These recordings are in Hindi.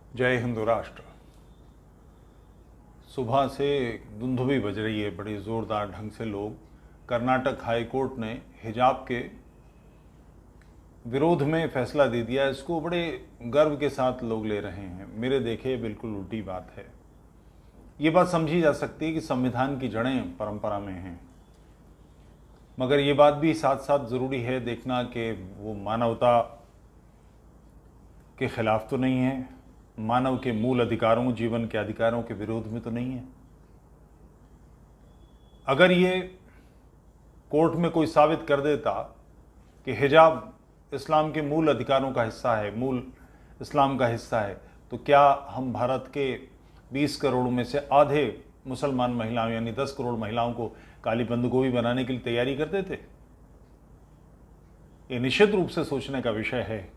जय हिंदू राष्ट्र। सुबह से दुंदुभी बज रही है बड़ी ज़ोरदार ढंग से। लोग कर्नाटक हाई कोर्ट ने हिजाब के विरोध में फैसला दे दिया, इसको बड़े गर्व के साथ लोग ले रहे हैं। मेरे देखे बिल्कुल उल्टी बात है। ये बात समझी जा सकती है कि संविधान की जड़ें परंपरा में हैं, मगर ये बात भी साथ साथ ज़रूरी है देखना कि वो मानवता के खिलाफ तो नहीं है, मानव के मूल अधिकारों, जीवन के अधिकारों के विरोध में तो नहीं है। अगर ये कोर्ट में कोई साबित कर देता कि हिजाब इस्लाम के मूल अधिकारों का हिस्सा है, मूल इस्लाम का हिस्सा है, तो क्या हम भारत के 20 करोड़ में से आधे मुसलमान महिलाओं यानी 10 करोड़ महिलाओं को काली बंदगोभी बनाने के लिए तैयारी करते थे? ये निश्चित रूप से सोचने का विषय है।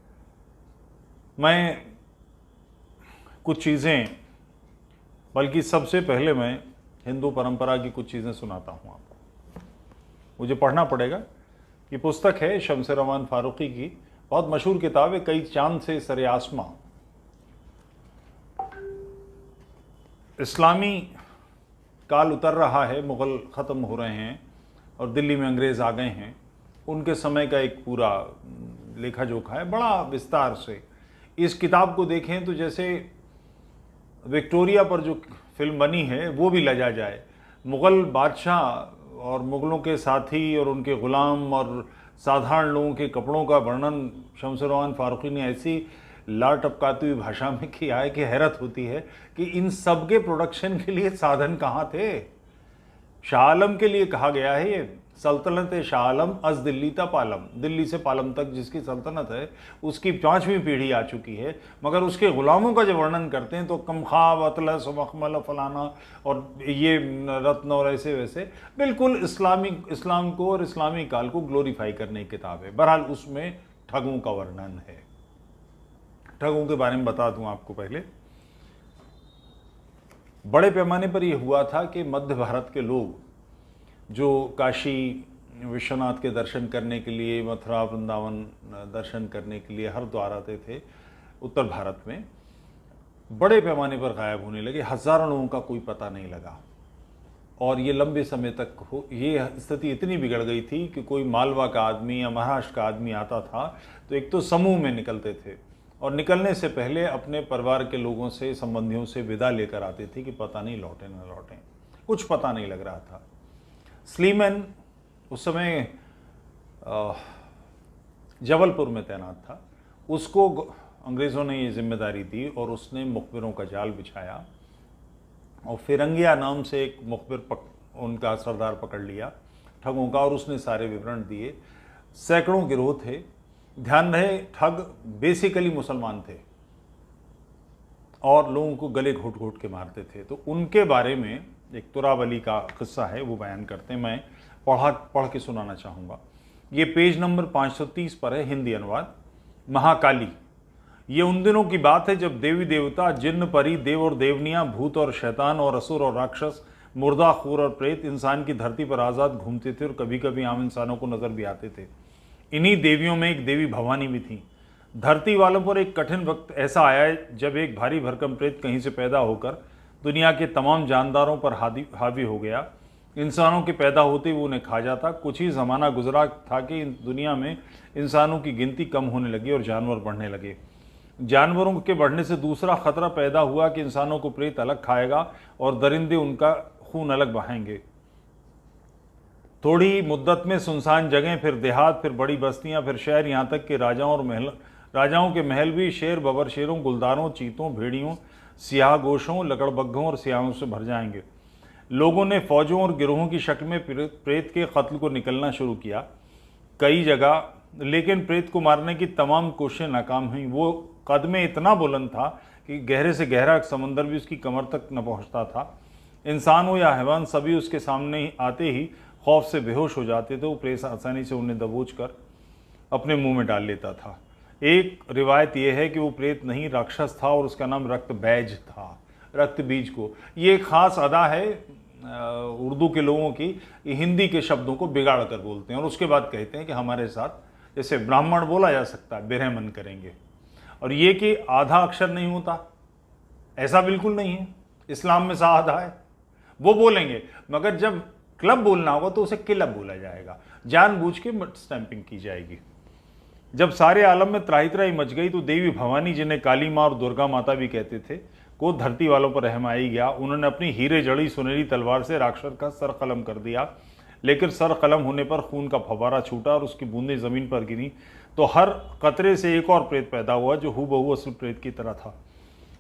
मैं कुछ चीज़ें, बल्कि सबसे पहले मैं हिंदू परंपरा की कुछ चीज़ें सुनाता हूँ आपको। मुझे पढ़ना पड़ेगा। ये पुस्तक है शम्स रहमान फारूकी की, बहुत मशहूर किताब है, कई चांद से सरे आसमां। इस्लामी काल उतर रहा है, मुग़ल ख़त्म हो रहे हैं और दिल्ली में अंग्रेज़ आ गए हैं। उनके समय का एक पूरा लेखा जोखा है, बड़ा विस्तार से। इस किताब को देखें तो जैसे विक्टोरिया पर जो फिल्म बनी है वो भी लजा जाए। मुग़ल बादशाह और मुग़लों के साथी और उनके ग़ुलाम और साधारण लोगों के कपड़ों का वर्णन शम्स रहमान फारूकी ने ऐसी लार टपकाती हुई भाषा में किया है कि हैरत होती है कि इन सब के प्रोडक्शन के लिए साधन कहाँ थे। शाह आलम के लिए कहा गया है, ये सल्तनत शाह आलम अज दिल्ली ता पालम, दिल्ली से पालम तक जिसकी सल्तनत है उसकी 5वीं पीढ़ी आ चुकी है, मगर उसके ग़ुलामों का जब वर्णन करते हैं तो कमखाब, अतलस, मखमल, फलाना और ये रत्न और ऐसे वैसे, बिल्कुल इस्लाम को और इस्लामी काल को ग्लोरीफाई करने की किताब है। बहरहाल उसमें ठगों का वर्णन है। ठगों के बारे में बता दूं आपको। पहले बड़े पैमाने पर यह हुआ था कि मध्य भारत के लोग जो काशी विश्वनाथ के दर्शन करने के लिए, मथुरा वृंदावन दर्शन करने के लिए हरिद्वार आते थे उत्तर भारत में, बड़े पैमाने पर गायब होने लगे। हज़ारों लोगों का कोई पता नहीं लगा और ये लंबे समय तक ये स्थिति इतनी बिगड़ गई थी कि कोई मालवा का आदमी या महाराष्ट्र का आदमी आता था तो एक तो समूह में निकलते थे और निकलने से पहले अपने परिवार के लोगों से, संबंधियों से विदा लेकर आते थे कि पता नहीं लौटे न लौटें। कुछ पता नहीं लग रहा था। स्लीमैन उस समय जबलपुर में तैनात था। उसको अंग्रेज़ों ने ये जिम्मेदारी दी और उसने मुखबिरों का जाल बिछाया और फिरंगिया नाम से एक मुखबिर उनका सरदार पकड़ लिया ठगों का, और उसने सारे विवरण दिए। सैकड़ों गिरोह थे। ध्यान रहे, ठग बेसिकली मुसलमान थे और लोगों को गले घोट घोट के मारते थे। तो उनके बारे में एक तुराब अली का किस्सा है, वो बयान करते हैं। मैं पढ़ के सुनाना चाहूँगा। ये पेज नंबर 530 पर है, हिंदी अनुवाद। महाकाली। ये उन दिनों की बात है जब देवी देवता, जिन्न, परी, देव और देवनियाँ, भूत और शैतान और असुर और राक्षस, मुर्दा, खूर और प्रेत इंसान की धरती पर आज़ाद घूमते थे और कभी कभी आम इंसानों को नजर भी आते थे। इन्हीं देवियों में एक देवी भवानी भी थी। धरती वालों पर एक कठिन वक्त ऐसा आया जब एक भारी भरकम प्रेत कहीं से पैदा होकर दुनिया के तमाम जानदारों पर हावी हो गया। इंसानों के पैदा होते वो उन्हें खा जाता। कुछ ही ज़माना गुजरा था कि दुनिया में इंसानों की गिनती कम होने लगी और जानवर बढ़ने लगे। जानवरों के बढ़ने से दूसरा खतरा पैदा हुआ कि इंसानों को प्रेत अलग खाएगा और दरिंदे उनका खून अलग बहाएंगे। थोड़ी मुद्दत में सुनसान जगह, फिर देहात, फिर बड़ी बस्तियां, फिर शहर, यहाँ तक कि राजाओं के महल भी शेर, बबर शेरों, गुलदारों, चीतों, भेड़ियों, सियाह गोशों, लकड़बग्घों और सियाहों से भर जाएंगे। लोगों ने फौजों और गिरोहों की शक्ल में प्रेत के कत्ल को निकलना शुरू किया कई जगह, लेकिन प्रेत को मारने की तमाम कोशिशें नाकाम हुई। वो कद में इतना बुलंद था कि गहरे से गहरा समंदर भी उसकी कमर तक न पहुंचता था। इंसान हो या हैवान, सभी उसके सामने आते ही खौफ से बेहोश हो जाते थे। वो प्रेत आसानी से उन्हें दबोच कर अपने मुंह में डाल लेता था। एक रिवायत यह है कि वो प्रेत नहीं, राक्षस था और उसका नाम रक्त बैज था। रक्त बीज को, ये एक ख़ास अदा है उर्दू के लोगों की, हिंदी के शब्दों को बिगाड़ कर बोलते हैं और उसके बाद कहते हैं कि हमारे साथ जैसे ब्राह्मण बोला जा सकता है, बिरहमन करेंगे। और ये कि आधा अक्षर नहीं होता, ऐसा बिल्कुल नहीं है, इस्लाम में सादा है, वो बोलेंगे, मगर जब क्लब बोलना होगा तो उसे क्लब बोला जाएगा, जानबूझ के स्टैंपिंग की जाएगी। जब सारे आलम में त्राही त्राही मच गई तो देवी भवानी, जिन्हें काली माँ और दुर्गा माता भी कहते थे, को धरती वालों पर रहम आई गया। उन्होंने अपनी हीरे जड़ी सुनहरी तलवार से राक्षस का सर कलम कर दिया, लेकिन सर कलम होने पर खून का फव्वारा छूटा और उसकी बूंदें जमीन पर गिरी तो हर कतरे से एक और प्रेत पैदा हुआ जो हूबहू असल प्रेत की तरह था।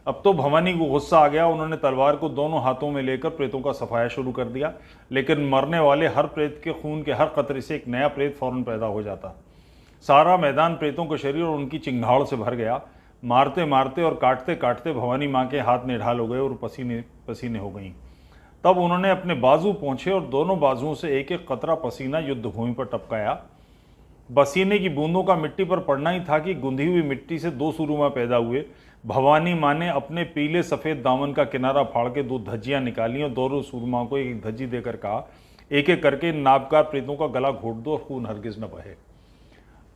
अब तो भवानी को गुस्सा आ गया, उन्होंने तलवार को दोनों हाथों में लेकर प्रेतों का सफाया शुरू कर दिया, लेकिन मरने वाले हर प्रेत के खून के हर कतरे से एक नया प्रेत फौरन पैदा हो जाता। सारा मैदान प्रेतों के शरीर और उनकी चिंगाड़ से भर गया। मारते मारते और काटते काटते भवानी माँ के हाथ निढाल हो गए और पसीने पसीने हो गईं। तब उन्होंने अपने बाजू पहुँचे और दोनों बाजुओं से एक एक कतरा पसीना युद्ध भूमि पर टपकाया। पसीने की बूंदों का मिट्टी पर पड़ना ही था कि गुंधी हुई मिट्टी से दो सुरमा पैदा हुए। भवानी माँ ने अपने पीले सफ़ेद दामन का किनारा फाड़ के दो धज्जियाँ निकाली और दोनों सुरमा को एक धज्जी देकर कहा, एक एक करके नाबकार प्रेतों का गला घोट दो और खून हरगिज न बहे।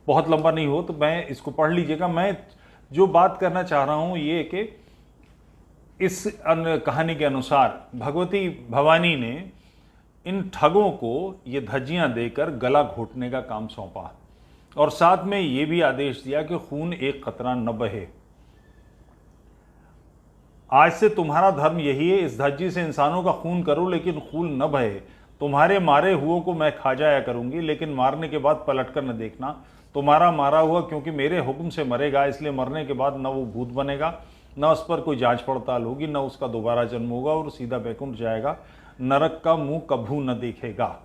बहुत लंबा नहीं हो तो मैं इसको पढ़ लीजिएगा। मैं जो बात करना चाह रहा हूँ ये कि इस कहानी के अनुसार भगवती भवानी ने इन ठगों को ये धज्जियाँ देकर गला घोटने का काम सौंपा और साथ में ये भी आदेश दिया कि खून एक कतरा न बहे। आज से तुम्हारा धर्म यही है, इस धज्जी से इंसानों का खून करो लेकिन खून न बहे। तुम्हारे मारे हुओं को मैं खा जाया करूंगी, लेकिन मारने के बाद पलटकर न देखना। तुम्हारा मारा हुआ क्योंकि मेरे हुक्म से मरेगा, इसलिए मरने के बाद न वो भूत बनेगा, न उस पर कोई जांच पड़ताल होगी, न उसका दोबारा जन्म होगा और सीधा बैकुंठ जाएगा, नरक का मुंह कभू न देखेगा।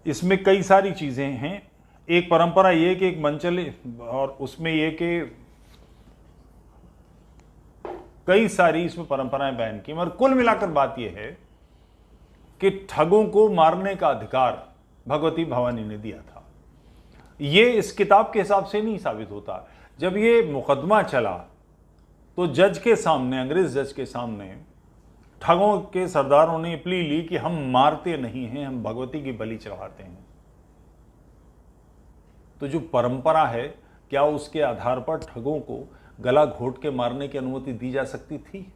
इसमें कई सारी चीजें हैं। एक परंपरा ये कि एक मंचल, और उसमें ये कि कई सारी इसमें परंपराएं बयान की, मगर कुल मिलाकर बात यह है कि ठगों को मारने का अधिकार भगवती भवानी ने दिया था। ये इस किताब के हिसाब से नहीं साबित होता। जब ये मुकदमा चला तो जज के सामने, अंग्रेज जज के सामने ठगों के सरदारों ने प्ली ली कि हम मारते नहीं हैं, हम भगवती की बलि चढ़ाते हैं। तो जो परंपरा है, क्या उसके आधार पर ठगों को गला घोट के मारने की अनुमति दी जा सकती थी?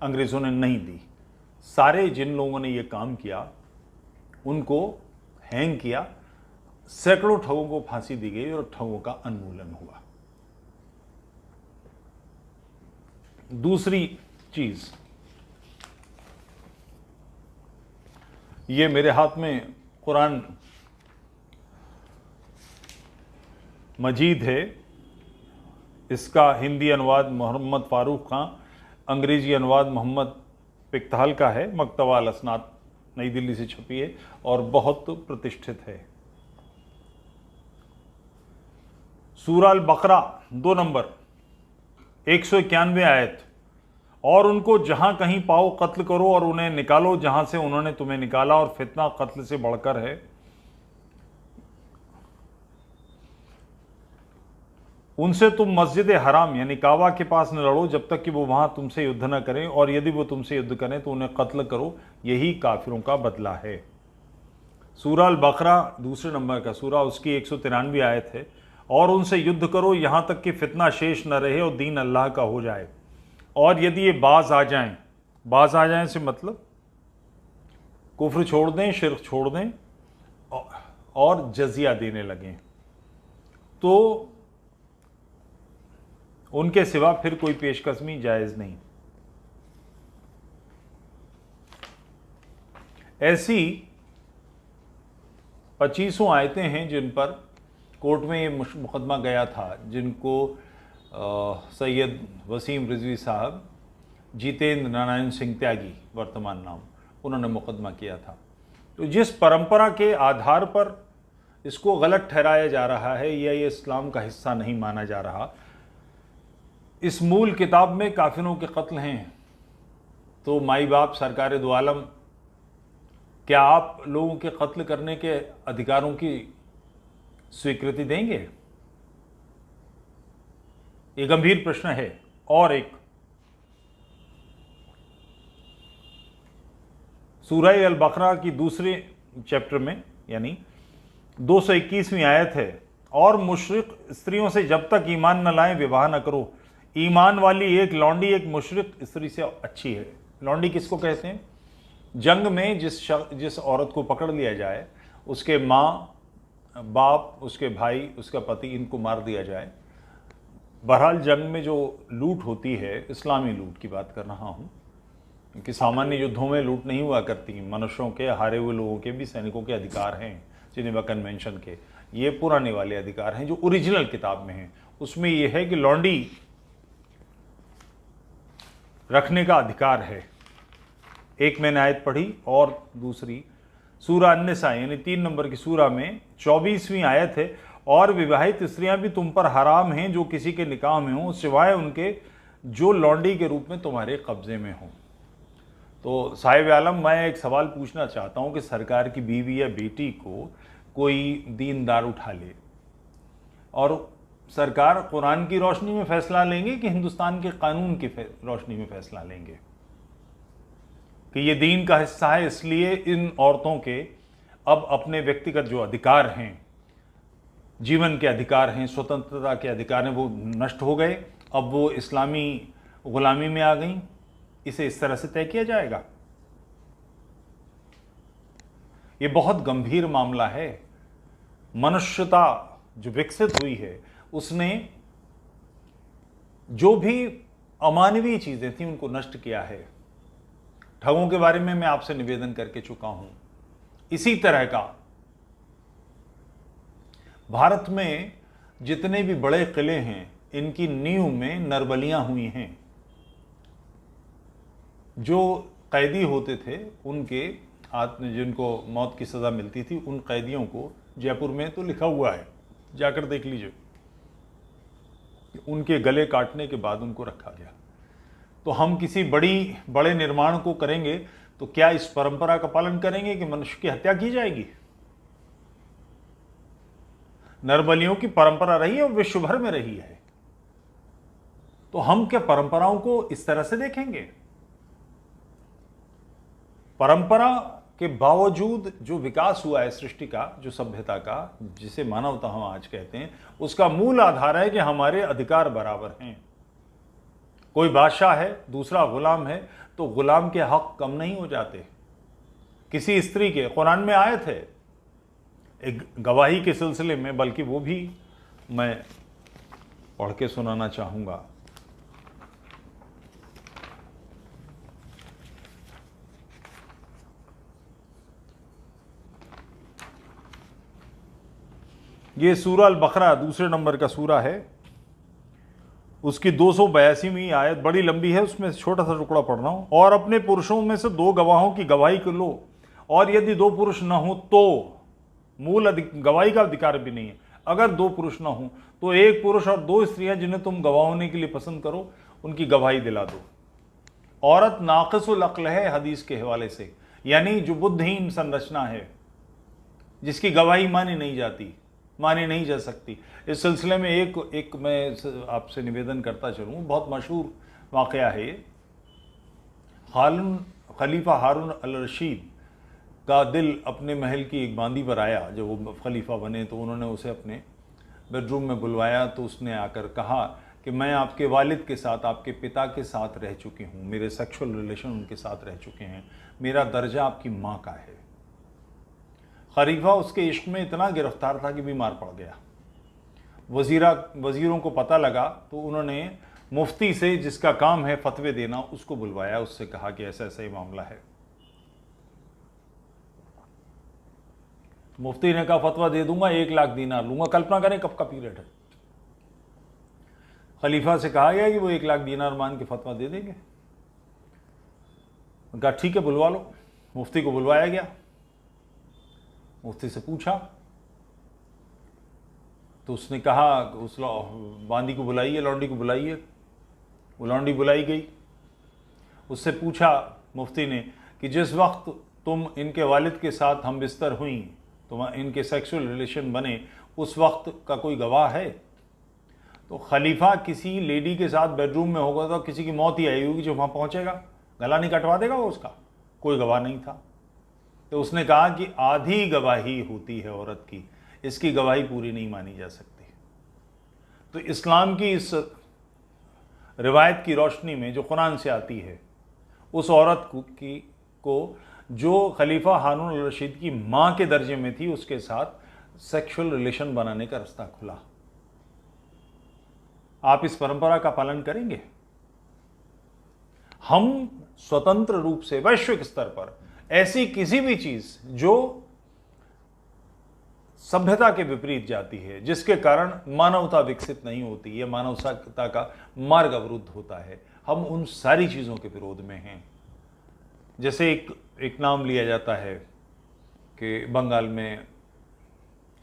अंग्रेजों ने नहीं दी। सारे जिन लोगों ने यह काम किया उनको हैंग किया, सैकड़ों ठगों को फांसी दी गई और ठगों का उन्मूलन हुआ। दूसरी चीज, ये मेरे हाथ में कुरान मजीद है, इसका हिंदी अनुवाद मोहम्मद फारूक खां, अंग्रेजी अनुवाद मोहम्मद पिक्ताल का है, मकतबा अल असनाद नई दिल्ली से छपी है और बहुत प्रतिष्ठित है। सूरा अल बकरा 2 नंबर 191 आयत, और उनको जहां कहीं पाओ कत्ल करो और उन्हें निकालो जहां से उन्होंने तुम्हें निकाला, और फितना कत्ल से बढ़कर है। उनसे तुम मस्जिद हराम यानी काबा के पास न लड़ो जब तक कि वो वहां तुमसे युद्ध न करें, और यदि वो तुमसे युद्ध करें तो उन्हें कत्ल करो, यही काफिरों का बदला है। सूरा अल बकरा 2 नंबर का सूरा, उसकी 193 आयत है, और उनसे युद्ध करो यहां तक कि फितना शेष न रहे और दीन अल्लाह का हो जाए, और यदि ये बाज आ जाएं से मतलब कुफ्र छोड़ दें, शिर्क छोड़ दें और जजिया देने लगें, तो उनके सिवा फिर कोई पेशकदमी जायज नहीं। ऐसी 25 आयतें हैं जिन पर कोर्ट में ये मुकदमा गया था, जिनको सैयद वसीम रिजवी साहब, जितेंद्र नारायण सिंह त्यागी वर्तमान नाम, उन्होंने मुकदमा किया था। तो जिस परंपरा के आधार पर इसको गलत ठहराया जा रहा है या ये इस्लाम का हिस्सा नहीं माना जा रहा, इस मूल किताब में काफिरों के कत्ल हैं, तो माई बाप सरकार दो आलम, क्या आप लोगों के कत्ल करने के अधिकारों की स्वीकृति देंगे? ये गंभीर प्रश्न है। और एक सूरह अल बकरा की दूसरे चैप्टर में यानी 221वीं आयत है, और मुशरिक स्त्रियों से जब तक ईमान न लाएं विवाह न करो, ईमान वाली एक लौंडी एक मुशरिक स्त्री से अच्छी है। लौंडी किसको कहते हैं? जंग में जिस औरत को पकड़ लिया जाए, उसके माँ बाप, उसके भाई, उसका पति, इनको मार दिया जाए। बहरहाल जंग में जो लूट होती है, इस्लामी लूट की बात कर रहा हूँ, कि सामान्य युद्धों में लूट नहीं हुआ करती। मनुष्यों के, हारे हुए लोगों के भी सैनिकों के अधिकार हैं, जिनेवा कन्वेंशन के। ये पुराने वाले अधिकार हैं जो ओरिजिनल किताब में हैं। उसमें यह है कि लौंडी रखने का अधिकार है। एक मैंने आयत पढ़ी और दूसरी सूरा अन्निसा यानी 3 नंबर की सूरा में 24वीं आयत है, और विवाहित स्त्रियां भी तुम पर हराम हैं जो किसी के निकाह में हों, सिवाय उनके जो लौंडी के रूप में तुम्हारे कब्जे में हों। तो साहिब आलम, मैं एक सवाल पूछना चाहता हूं कि सरकार की बीवी या बेटी को कोई दीनदार उठा ले और सरकार कुरान की रोशनी में फैसला लेंगे कि हिंदुस्तान के कानून की रोशनी में फैसला लेंगे कि ये दीन का हिस्सा है, इसलिए इन औरतों के अब अपने व्यक्तिगत जो अधिकार हैं, जीवन के अधिकार हैं, स्वतंत्रता के अधिकार हैं, वो नष्ट हो गए, अब वो इस्लामी गुलामी में आ गई। इसे इस तरह से तय किया जाएगा? ये बहुत गंभीर मामला है। मनुष्यता जो विकसित हुई है, उसने जो भी अमानवीय चीजें थी उनको नष्ट किया है। ठगों के बारे में मैं आपसे निवेदन करके चुका हूं। इसी तरह का भारत में जितने भी बड़े किले हैं, इनकी नींव में नरबलियां हुई हैं। जो कैदी होते थे, उनके जिनको मौत की सज़ा मिलती थी, उन कैदियों को जयपुर में तो लिखा हुआ है, जाकर देख लीजिए, उनके गले काटने के बाद उनको रखा गया। तो हम किसी बड़े निर्माण को करेंगे तो क्या इस परंपरा का पालन करेंगे कि मनुष्य की हत्या की जाएगी? नरबलियों की परंपरा रही है और विश्व भर में रही है, तो हम क्या परंपराओं को इस तरह से देखेंगे? परंपरा के बावजूद जो विकास हुआ है सृष्टि का, जो सभ्यता का, जिसे मानवता हम आज कहते हैं, उसका मूल आधार है कि हमारे अधिकार बराबर हैं। कोई बादशाह है, दूसरा गुलाम है, तो गुलाम के हक कम नहीं हो जाते। किसी स्त्री के कुरान में आयत है एक गवाही के सिलसिले में, बल्कि वो भी मैं पढ़ के सुनाना चाहूंगा। ये सूरा अल बकरा 2 नंबर का सूरा है, उसकी 282वीं आयत, बड़ी लंबी है, उसमें छोटा सा टुकड़ा पढ़ रहा हूं। और अपने पुरुषों में से 2 गवाहों की गवाही को लो, और यदि 2 पुरुष न हो तो, मूल गवाही का अधिकार भी नहीं है, अगर 2 पुरुष न हो तो 1 पुरुष और 2 स्त्रियां जिन्हें तुम गवाह होने के लिए पसंद करो, उनकी गवाही दिला दो। औरत नाक़िसुल अक्ल है हदीस के हवाले से, यानी जो बुद्धिहीन संरचना है, जिसकी गवाही मानी नहीं जाती, मानी नहीं जा सकती। इस सिलसिले में एक मैं आपसे निवेदन करता चलूँ, बहुत मशहूर वाक़या है ये। खलीफा हारून अल रशीद का दिल अपने महल की एक बांदी पर आया। जब वो खलीफा बने तो उन्होंने उसे अपने बेडरूम में बुलवाया, तो उसने आकर कहा कि मैं आपके वालिद के साथ, आपके पिता के साथ रह चुकी हूँ, मेरे सेक्सुअल रिलेशन उनके साथ रह चुके हैं, मेरा दर्जा आपकी माँ का है। खलीफा उसके इश्क में इतना गिरफ्तार था कि बीमार पड़ गया। वजीरों को पता लगा तो उन्होंने मुफ्ती से, जिसका काम है फतवे देना, उसको बुलवाया। उससे कहा कि ऐसा ऐसा ही मामला है। मुफ्ती ने कहा फतवा दे दूंगा, 1 लाख दीनार लूंगा। कल्पना करें कब का पीरियड है। खलीफा से कहा गया कि वो 1 लाख दीनार मान के फतवा दे देंगे। कहा ठीक है, बुलवा लो। मुफ्ती को बुलवाया गया। मुफ्ती से पूछा तो उसने कहा, उस बांदी को बुलाइए, लौंडी को बुलाइए। वो लौंडी बुलाई गई। उससे पूछा मुफ्ती ने कि जिस वक्त तुम इनके वालिद के साथ हम बिस्तर हुई, तुम इनके सेक्सुअल रिलेशन बने, उस वक्त का कोई गवाह है? तो खलीफा किसी लेडी के साथ बेडरूम में होगा तो किसी की मौत ही आई होगी, जो वहाँ पहुँचेगा गला नहीं कटवा देगा वो उसका? कोई गवाह नहीं था। तो उसने कहा कि आधी गवाही होती है औरत की, इसकी गवाही पूरी नहीं मानी जा सकती। तो इस्लाम की इस रिवायत की रोशनी में जो कुरान से आती है, उस औरत को जो खलीफा हारून अल रशीद की मां के दर्जे में थी, उसके साथ सेक्सुअल रिलेशन बनाने का रास्ता खुला। आप इस परंपरा का पालन करेंगे? हम स्वतंत्र रूप से वैश्विक स्तर पर ऐसी किसी भी चीज जो सभ्यता के विपरीत जाती है, जिसके कारण मानवता विकसित नहीं होती है, मानवता का मार्ग अवरुद्ध होता है, हम उन सारी चीजों के विरोध में हैं। जैसे एक नाम लिया जाता है कि बंगाल में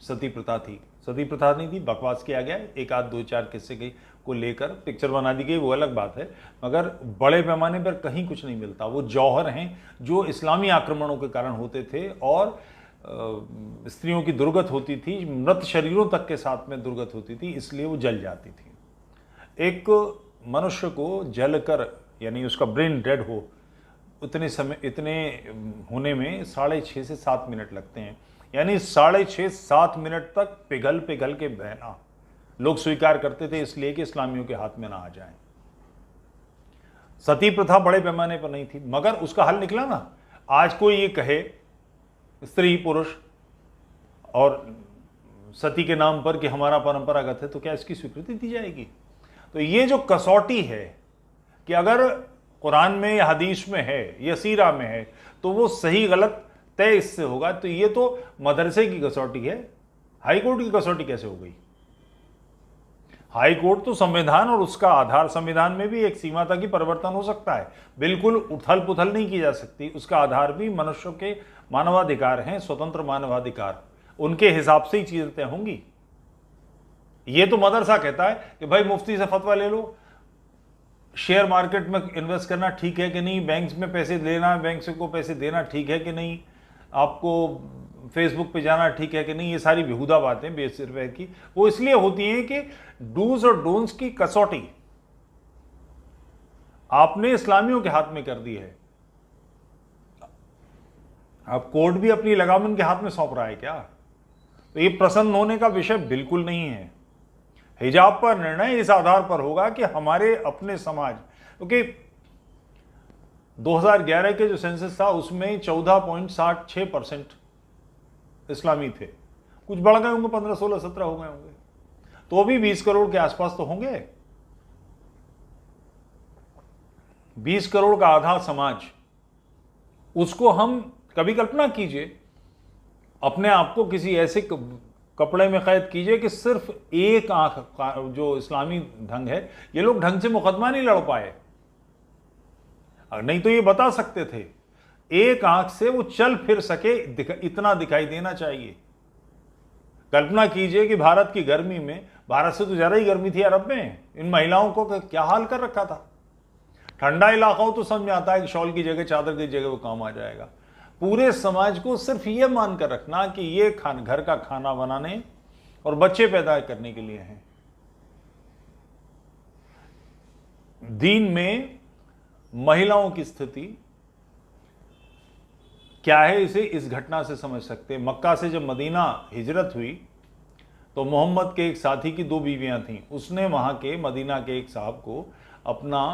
सती प्रथा थी, सती प्रथा नहीं थी, बकवास किया गया, एक आध दो चार किस्से को लेकर पिक्चर बना दी गई, वो अलग बात है, मगर बड़े पैमाने पर कहीं कुछ नहीं मिलता। वो जौहर हैं जो इस्लामी आक्रमणों के कारण होते थे और स्त्रियों की दुर्गत होती थी, मृत शरीरों तक के साथ में दुर्गत होती थी, इसलिए वो जल जाती थी। एक मनुष्य को जलकर, यानी उसका ब्रेन डेड हो, इतने होने में 6.5 से 7 मिनट लगते हैं, यानी 6.5-7 मिनट तक पिघल के बहना लोग स्वीकार करते थे, इसलिए कि इस्लामियों के हाथ में ना आ जाए। सती प्रथा बड़े पैमाने पर नहीं थी, मगर उसका हल निकला ना। आज कोई ये कहे स्त्री पुरुष और सती के नाम पर कि हमारा परंपरागत है, तो क्या इसकी स्वीकृति दी जाएगी? तो ये जो कसौटी है कि अगर कुरान में या हदीस में है या सीरा में है तो वो सही गलत तय इससे होगा, तो ये तो मदरसे की कसौटी है, हाई कोर्ट की कसौटी कैसे हो गई? हाई कोर्ट तो संविधान और उसका आधार, संविधान में भी एक सीमा तक ही परिवर्तन हो सकता है, बिल्कुल उथल पुथल नहीं की जा सकती। उसका आधार भी मनुष्यों के मानवाधिकार हैं, स्वतंत्र मानवाधिकार, उनके हिसाब से ही चीजें तय होंगी। ये तो मदरसा कहता है कि भाई मुफ्ती से फतवा ले लो, शेयर मार्केट में इन्वेस्ट करना ठीक है कि नहीं, बैंक में पैसे लेना, बैंक से को पैसे देना ठीक है कि नहीं, आपको फेसबुक पे जाना ठीक है कि नहीं, ये सारी बेहुदा बातें बेसिर की वो इसलिए होती हैं कि डूज और डोंट्स की कसौटी आपने इस्लामियों के हाथ में कर दी है। अब कोर्ट भी अपनी लगामन के हाथ में सौंप रहा है क्या? तो ये प्रसन्न होने का विषय बिल्कुल नहीं है। हिजाब पर निर्णय इस आधार पर होगा कि हमारे अपने समाज, क्योंकि 2011 के जो सेंसस था उसमें 14.76% इस्लामी थे, कुछ बढ़ गए होंगे, 15, 16, 17 हो गए होंगे, तो भी 20 करोड़ के आसपास तो होंगे। 20 करोड़ का आधा समाज, उसको हम कभी कल्पना कीजिए, अपने आप को किसी ऐसे कपड़े में कैद कीजिए कि सिर्फ एक आंख का जो इस्लामी ढंग है, ये लोग ढंग से मुकदमा नहीं लड़ पाए, नहीं तो ये बता सकते थे, एक आंख से वो चल फिर सके, इतना दिखाई देना चाहिए। कल्पना कीजिए कि भारत की गर्मी में, भारत से तो ज्यादा ही गर्मी थी अरब में, इन महिलाओं को क्या हाल कर रखा था। ठंडा इलाका हो तो समझ में आता है कि शॉल की जगह, चादर की जगह वो काम आ जाएगा। पूरे समाज को सिर्फ ये मानकर रखना कि ये घर का खाना बनाने और बच्चे पैदा करने के लिए है। दीन में महिलाओं की स्थिति क्या है, इसे इस घटना से समझ सकते हैं। मक्का से जब मदीना हिजरत हुई तो मोहम्मद के एक साथी की 2 बीवियां थीं, उसने वहां के मदीना के एक साहब को अपना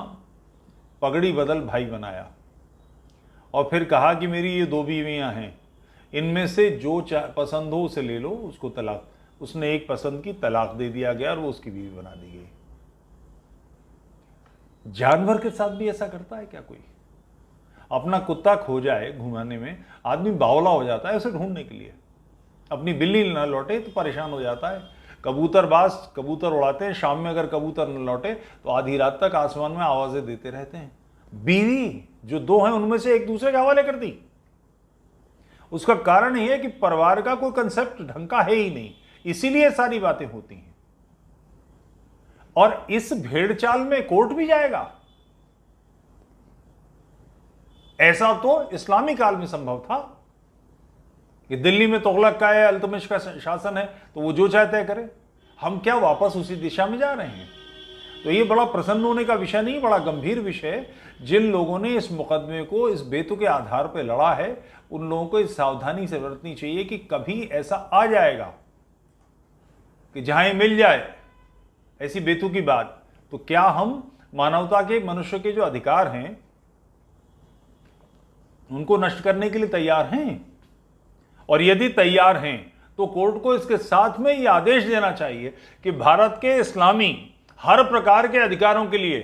पगड़ी बदल भाई बनाया और फिर कहा कि मेरी ये 2 बीवियां हैं, इनमें से जो पसंद हो उसे ले लो, उसको तलाक। उसने एक पसंद की, तलाक दे दिया गया और वो उसकी बीवी बना दी गई। जानवर के साथ भी ऐसा करता है क्या कोई? अपना कुत्ता खो जाए घुमाने में, आदमी बावला हो जाता है उसे ढूंढने के लिए, अपनी बिल्ली न लौटे तो परेशान हो जाता है। कबूतरबाज कबूतर उड़ाते हैं, शाम में अगर कबूतर न लौटे तो आधी रात तक आसमान में आवाजें देते रहते हैं। बीवी जो 2 हैं उनमें से एक दूसरे के हवाले कर दी। उसका कारण यह है कि परिवार का कोई कंसेप्ट ढंग का है ही नहीं, इसीलिए सारी बातें होती हैं। और इस भेड़चाल में कोर्ट भी जाएगा, ऐसा तो इस्लामी काल में संभव था कि दिल्ली में तुगलक का है, अल्तमिश का शासन है, तो वो जो चाहे तय करे। हम क्या वापस उसी दिशा में जा रहे हैं? तो ये बड़ा प्रसन्न होने का विषय नहीं, बड़ा गंभीर विषय। जिन लोगों ने इस मुकदमे को इस बेतुके आधार पर लड़ा है, उन लोगों को इस सावधानी से बरतनी चाहिए कि कभी ऐसा आ जाएगा कि जहां ये मिल जाए ऐसी बेतुकी बात, तो क्या हम मानवता के, मनुष्य के जो अधिकार हैं उनको नष्ट करने के लिए तैयार हैं। और यदि तैयार हैं तो कोर्ट को इसके साथ में यह आदेश देना चाहिए कि भारत के इस्लामी हर प्रकार के अधिकारों के लिए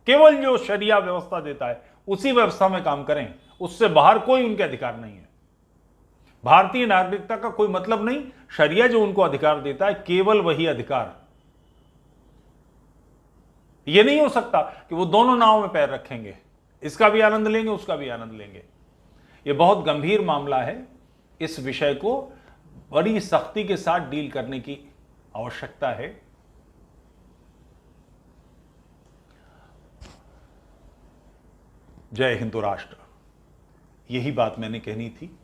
केवल जो शरिया व्यवस्था देता है उसी व्यवस्था में काम करें, उससे बाहर कोई उनके अधिकार नहीं है। भारतीय नागरिकता का कोई मतलब नहीं, शरिया जो उनको अधिकार देता है केवल वही अधिकार। यह नहीं हो सकता कि वो दोनों नाव में पैर रखेंगे, इसका भी आनंद लेंगे उसका भी आनंद लेंगे। यह बहुत गंभीर मामला है, इस विषय को बड़ी सख्ती के साथ डील करने की आवश्यकता है। जय हिंद राष्ट्र, यही बात मैंने कहनी थी।